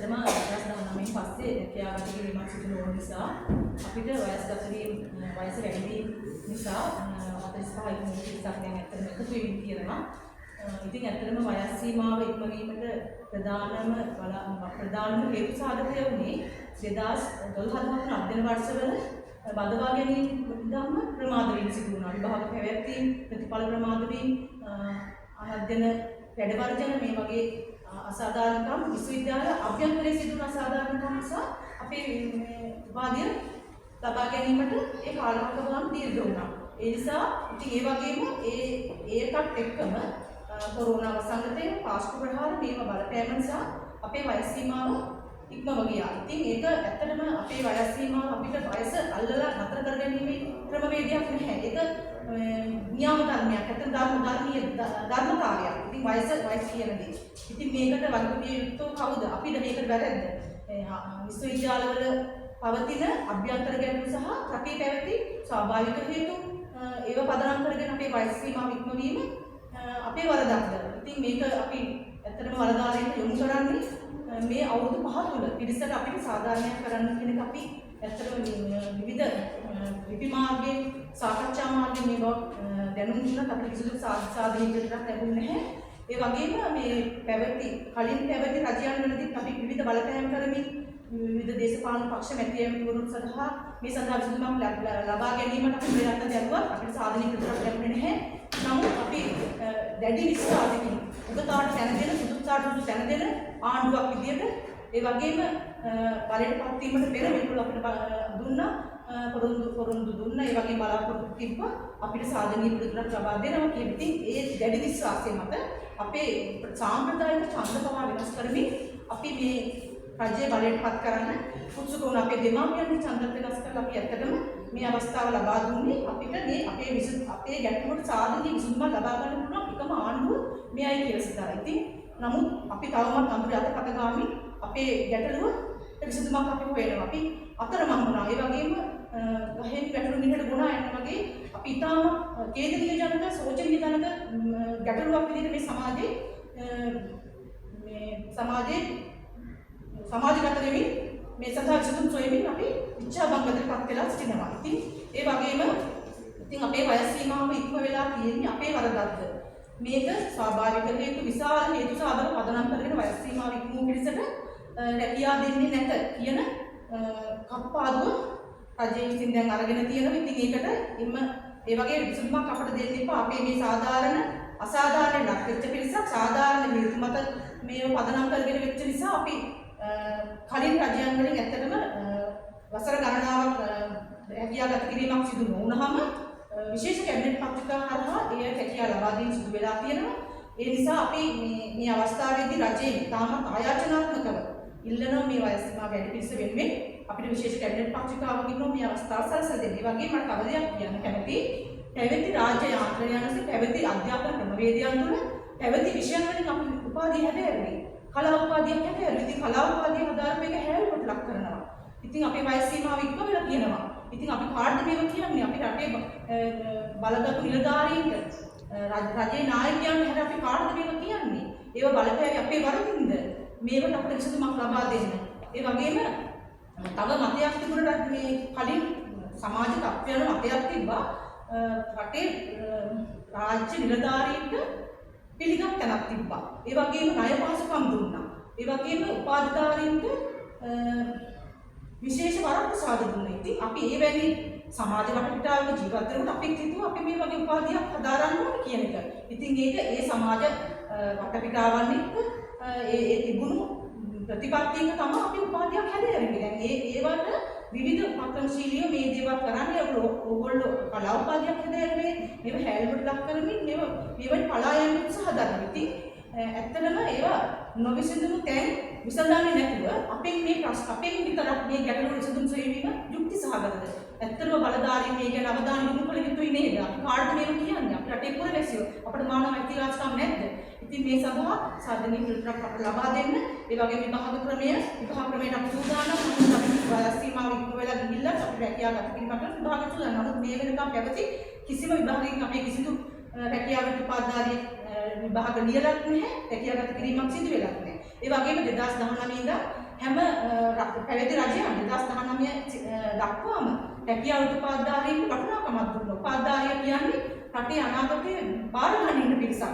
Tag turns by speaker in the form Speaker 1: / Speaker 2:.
Speaker 1: ඇත්තටම 2019 පස්සේ රැකියාගත කිරීමක් සිදු නොවන නිසා අපිට වයස්ගත වීම වයස වැඩි වීම නිසා 45 ඉක්මනට දැන් ඇත්තටම එකතු වෙමින් තියෙනවා. ඉතින් ඇත්තටම වයස් සීමාව ඉක්මවීමට ප්‍රධානම හේතු සාධකය වුණේ 2012 අධ්‍යයන වර්ෂවල බදවා ගැනීම ධම්ම ප්‍රමාද වීම සිදු වුණා. විභාග පැවැත්වීම, ප්‍රතිඵල ප්‍රමාද වීම, අනධ්‍යයන වැඩ වර්ජන මේ වගේ අසාධාරණකම් විශ්වවිද්‍යාල අභ්‍යන්තරයේ සිදුවන අසාධාරණකම් නිසා අපේ උපාධිය ලබා ගැනීමට ඒ කාලවකවානුව දීර්ඝ වුණා. ඒ නිසා ඉතින් ඒ වගේම ඒකත් එක්කම කොරෝනා වසංගතය පාස්කු ප්‍රහාර මේවා බලපෑම නිසා අපේ වයස් සීමාව ඉක්මව ගියා. ඉතින් ඒක ඇත්තටම අපේ වයස් සීමාව අපිට වයස අල්ලලා නතර කරගැනීමේ ක්‍රමවේදයක් නැහැ. ඒක නියම ධර්මයක්. ඇත්තට ධර්මීය ධර්මතාවයක්. ඉතින් වයස කියන දේ. ඉතින් මේකට වගකිය යුත්තෝ කවුද? අපිට මේකට වැරද්ද. විශ්වවිද්‍යාලවල පවතින අභ්‍යන්තර ගැටලු සහ රටේ පැවති ස්වාභාවික හේතු ඒව පදනම් කරගෙන අපේ වයස් සීමාව ඉක්මවීම අපේ වරදක්ද? ඉතින් මේක අපි ඇත්තටම වරදාරයට යොමු කරන්නේ මේ අවුරුදු 5 තුළ පිරිසට අපිට සාධාරණයක් කරන්න කියන එක අපි ඇත්තටම විවිධ ලිපි මාර්ගයේ සාකච්ඡා මාර්ගයේ මේව දැනුම් දුන්නත් අපිට කිසිදු සාධාරණයක් ලැබුණේ නැහැ. ඒ වගේම මේ කලින් පැවති රජයන් වලදීත් අපි විවිධ බලපෑම් කරමින් විවිධ දේශපාලන පක්ෂ මැතිවරණවරුන් සඳහා මේ සඳහා විසඳුමක් ලබා ගැනීමට අපි ප්‍රයත්න දරුවා අපිට සාධනීය ප්‍රතිඵල ලැබුණේ නැහැ. නමුත් අපි දැඩි විශ්වාසකින් උදතාවට තැන දෙන සුදුසුතාවට තැන දෙන ආණ්ඩුවක් විදියට ඒ වගේම බලයට පත් වීමට පෙර මේගොල්ලෝ අපිට දුන්නා පොරොන්දු දුන්නා. ඒ වගේම බලාපොරොත්තු තිබ්බා අපිට සාධනීය ප්‍රතිඵල ලබා දෙනවා කියන ඉතින් ඒ දැඩි විශ්වාසය මත අපේ සාම්ප්‍රදායික ඡන්ද පවා වෙනස් කරමින් අපි මේ රජයේ බලයට පත් කරන්න උත්සුක වුණ අපේ දෙමාපියන්ගේ ඡන්ද වෙනස් කරලා අපි ඇත්තටම මේ අවස්ථාව ලබා දුන්නේ අපිට මේ අපේ ගැටලුවට සාධනීය විසඳුමක් ලබා ගන්න පුළුවන් එකම ආණ්ඩුව මෙයයි කියලා සිතාලා. ඉතින් නමුත් අපි තවමත් අඳුර යටපතගාමි අපේ ගැටලුව විසඳුමක් අපි හොයනවා. අපි අතරමං වුණා. ඒ වගේම ගහෙන් ගැටලු නිහඬ ගුණා යන වගේ අපි ඊටාම කේන්ද්‍රීය ජනක සෝචනීය ජනක ගැටලුවක් විදිහට මේ සමාජගත වෙමින් මේ සඳහා විසඳුම් සොයමින් අපි ඉච්ඡාබංගතටපත් වෙලා සිටිනවා. ඉතින් ඒ වගේම අපේ වයස් සීමාව ඉක්ම වෙලා තියෙන්නේ අපේ වරදක්ද? මේක ස්වාභාවික හේතු විශාල හේතු සාධක පදනම් කරගෙන වයස් සීමාව ඉක්මවූ පිරිසට රැකියාව දෙන්නේ නැත කියන කප්පාදුව රජයේ විසින් දැන් අරගෙන තියෙනවා. ඉතින් ඒකට ඒ වගේ විසඳුමක් අපිට දෙන්න එපා. අපේ මේ අසාධාරණ ලක් වෙච්ච පිරිසක් සාධාරණ හේතු මත මේව පදනම් කරගෙන වෙච්ච නිසා අපි කලින් රජයන් වලින් ඇත්තටම වසර ගණනාවක් රැකියාගත කිරීමක් සිදු නොවුනහම විශේෂ කැබිනට් පත්‍රිකා හරහා ඒ රැකියාව ලබා දීම සිදු වෙලා තියෙනවා. ඒ නිසා අපි මේ අවස්ථාවේදී රජයෙන් තාමත් ආයාචනාත්මකව ඉල්ලනවා මේ වයස් සීමා වැඩි පිරිස වෙනුවෙන් අපිට විශේෂ කැබිනට් පත්‍රිකාවක් ඉන්නෝ මේ අවස්ථාව සලසලා දෙන්න. ඒ වගේම මම තව දෙයක් කියන්න කැමතියි. පැවති රාජ්‍ය යාන්ත්‍රණයන්ගේ පැවති අධ්‍යාපන ක්‍රමවේදයන් තුළ පැවති විෂයන් වලින් අපි උපාධිය හැදෑරුවේ. කලා උපාධියක් හැදෑරුවා. ඉතින් කලා උපාධිය හදාරන එක හැල්ලුවට ලක් කරනවා. ඉතින් අපේ වයස් සීමාව ඉක්ම වෙලා කියනවා. ඉතින් අපි කාටද මේක කියන්නේ? අපි රටේ බලගත් නිලධාරීන්ට රජයේ නායකයන්ට හැර අපි කාටද මේක කියන්නේ? ඒව බලපෑවේ අපේ වරදින්ද? මේකට අපිට විසඳුමක් ලබා දෙන්න. ඒ වගේම තව මතයක් තිබුණා මේ කලින් සමාජ තත්ත්වයන් මතයක් තිබ්බා රටේ රාජ්‍ය නිලධාරීන්ට පිළිගත් තැනක් තිබ්බා. ඒ වගේම ණය පහසුකම් දුන්නා. ඒ වගේම උපාධිධාරීන්ට විශේෂ වරක් ප්‍රසාද දුන්නා. ඉතින් අපි ඒ වැනි සමාජ වටපිටාවක ජීවත් වෙනකොට අපි හිතුවා අපි මේ වගේ උපාධියක් හදාරන්න ඕනේ කියන එක. ඉතින් ඒක ඒ සමාජ වටපිටාවන් එක්ක ඒ තිබුණු ප්‍රතිපත්තියක තමයි අපි උපාධියක් හැදෑරුවේ. දැන් ඒවට විවිධ උපක්‍රමශීලීව මේ දේවල් කරන්නේ ඕගොල්ලෝ කලා උපාධියක් හැදෑරුවේ මේව හැල්ලුවට ලක් කරමින් මේවට පලා යන්න උත්සාහ දරනවා. ඉතින් ඇත්තටම ඒවා නොවිසඳුණු තැන් විසඳන්නේ නැතුව අපෙන් විතරක් මේ ගැටලුව විසඳුම් සොයවීම යුක්ති සහගතද? ඇත්තටම බලධාරීන් මේ ගැන අවධානය යොමු කළ යුතුයි නේද? කාටද මේක කියන්නේ? අපේ රටේ පුරවැසියෝ අපේ මානව අයිතිවාසිකම් නැද්ද? ඉතින් මේ සඳහා සාධනීය පිළිතුරක් අපට ලබා දෙන්න. ඒ වගේම විභාග ක්‍රමයට අපි සූදානම් වයස් සීමාව ඉක්ම වෙලා ගිහිල්ලා අපිට රැකියාව ගත කිරීමකට විභාග සූදානම්. නමුත් මේ වෙනකම් පැවති කිසිම විභාගයකින් අපේ කිසිදු රැකියාවට උපාධාරී විභාග ලියලත් නැහැ. රැකියාව ගත කිරීමක් සිදු වෙලත් නැහැ. ඒ වගේම 2019 ඉඳන් හැම පැවිදි රජයම 2019 දක්වාම රැකියාව උපාධාරීන් වටිනාකමක් දුන්නා. උපාධාරිය කියන්නේ රටේ අනාගතයේ බාර ගන්න ඉන්න පිරිසක්.